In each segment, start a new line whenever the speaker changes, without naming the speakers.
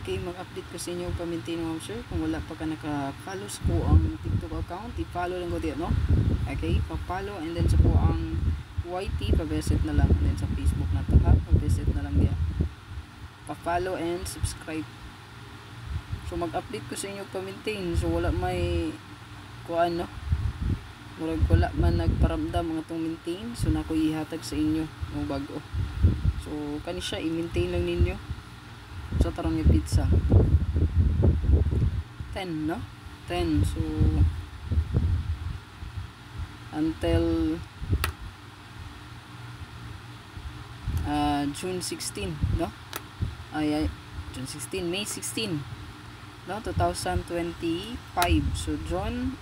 Okay, mag-update ko sa inyo pamintin mo sir. Kung wala pa ka naka-follow sa po ang TikTok account, i-follow lang ko dito, no? Okay, pa-follow and then sa po ang YT, pa-visit na lang. And then sa Facebook na to ha, pa-visit na lang diya. Pa-follow and subscribe. So mag-update ko sa inyo pamintin. So wala may kuan, no? Murag wala man nagparamdam mga itong maintain. So naku ihatag sa inyo ng bago. So kani siya i-maintain lang ninyo sa tarong yung pizza 10, no? 10. So until June 16, no? Ay June 16, May 16, no? 2025. So June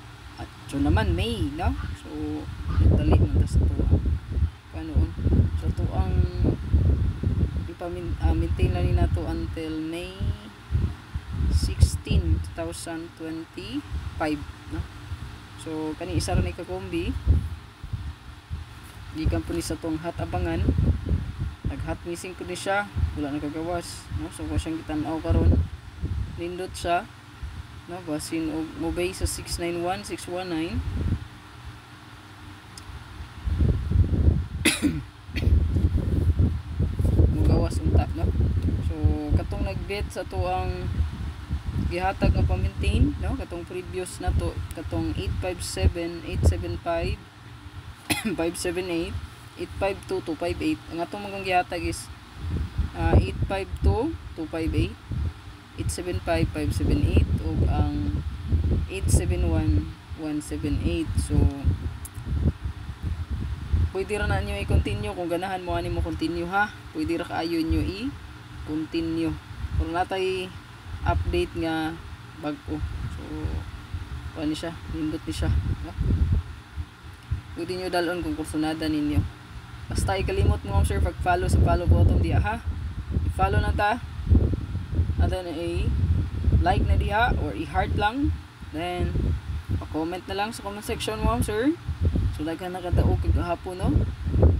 naman May, no? So dali man ta sa tuwa kanoon. So to ang maintain lang ni nato until May 16, 2025, no? So kani isa ra ni kakombi gikan po ni sa tong hat abangan, nag-hot missing ko ni siya, wala nakagawas, no? So ko siyang gitan-aw karon, nindot siya, no? Basin og mobile sa 691619. Mugawas unta, no? So katong nagbet sa to ang gihatag nga pa-maintain, no? Katong previous na to, katong 857, 875, 578, 852, 258. Ang atong mga gihatag is 852, 258, 875, 578 ug ang 871, 178. So pwede ra na nyo i-continue kung ganahan mo ani mo continue ha. Pwede ra kaayo nyo i-continue. Pero natay update nga bag-o. So ano siya, nindot ni siya, no? Pwede nyo dalon kung kursunada ninyo. Basta ikalimot mo sir pag-follow sa follow button diya ha. I-follow na ta. And then like na diha or i-heart lang. Then pa-comment na lang sa comment section mo sir. So daghan nakadaog kag gahapon, no?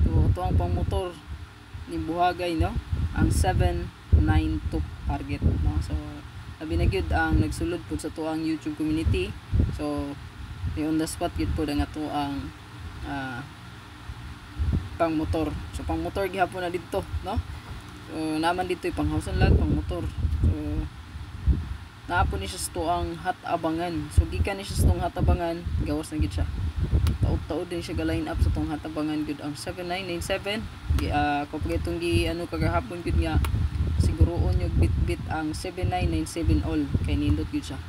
So ito ang pang motor ni Buhagay, no? Ang 792 target, no? So sabi na gyud ang nagsulod pud sa tuang YouTube community. So on the spot gyud pud ang ato ang pang motor. So pang motor gihapon na dito, no? So naman dito pang house and lot, pang motor. So naapon ni siya sa tuang hat abangan. So gikan ni siya sa tuang hat abangan, gawas na gid siya. Taod-taod din siya ga-line up sa tong hatabangan gud ang 7997. Kapag itong ano kagahapon gud nga siguroon yung bit-bit ang 7997 all kay nindot gud siya.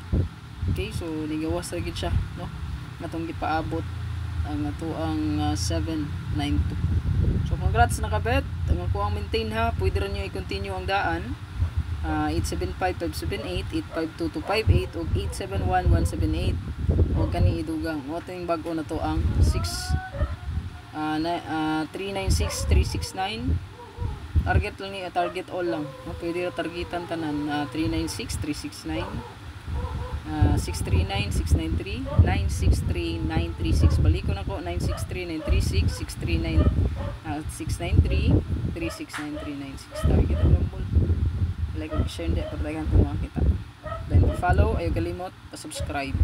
Okay, so nigawas ra gud siya, no? Natong gipaabot ang ato ang 792. So congrats nakabet. Ang ako ang maintain ha. Pwede ra niyo i-continue ang daan. 875-578, 852-258 ug 871-178. O kani idugang mo ting bag-o na to ang 396-369. Target lang ni target all lang, no? Pwede ra targetan tanan 396-369, 639-693, 963-936. Balik ko na ko 963-936, 639-693, 369396. Target ang rumble. Like, share hindi, pagdagan kung makita. Then follow, ayaw kalimot, pa-subscribe.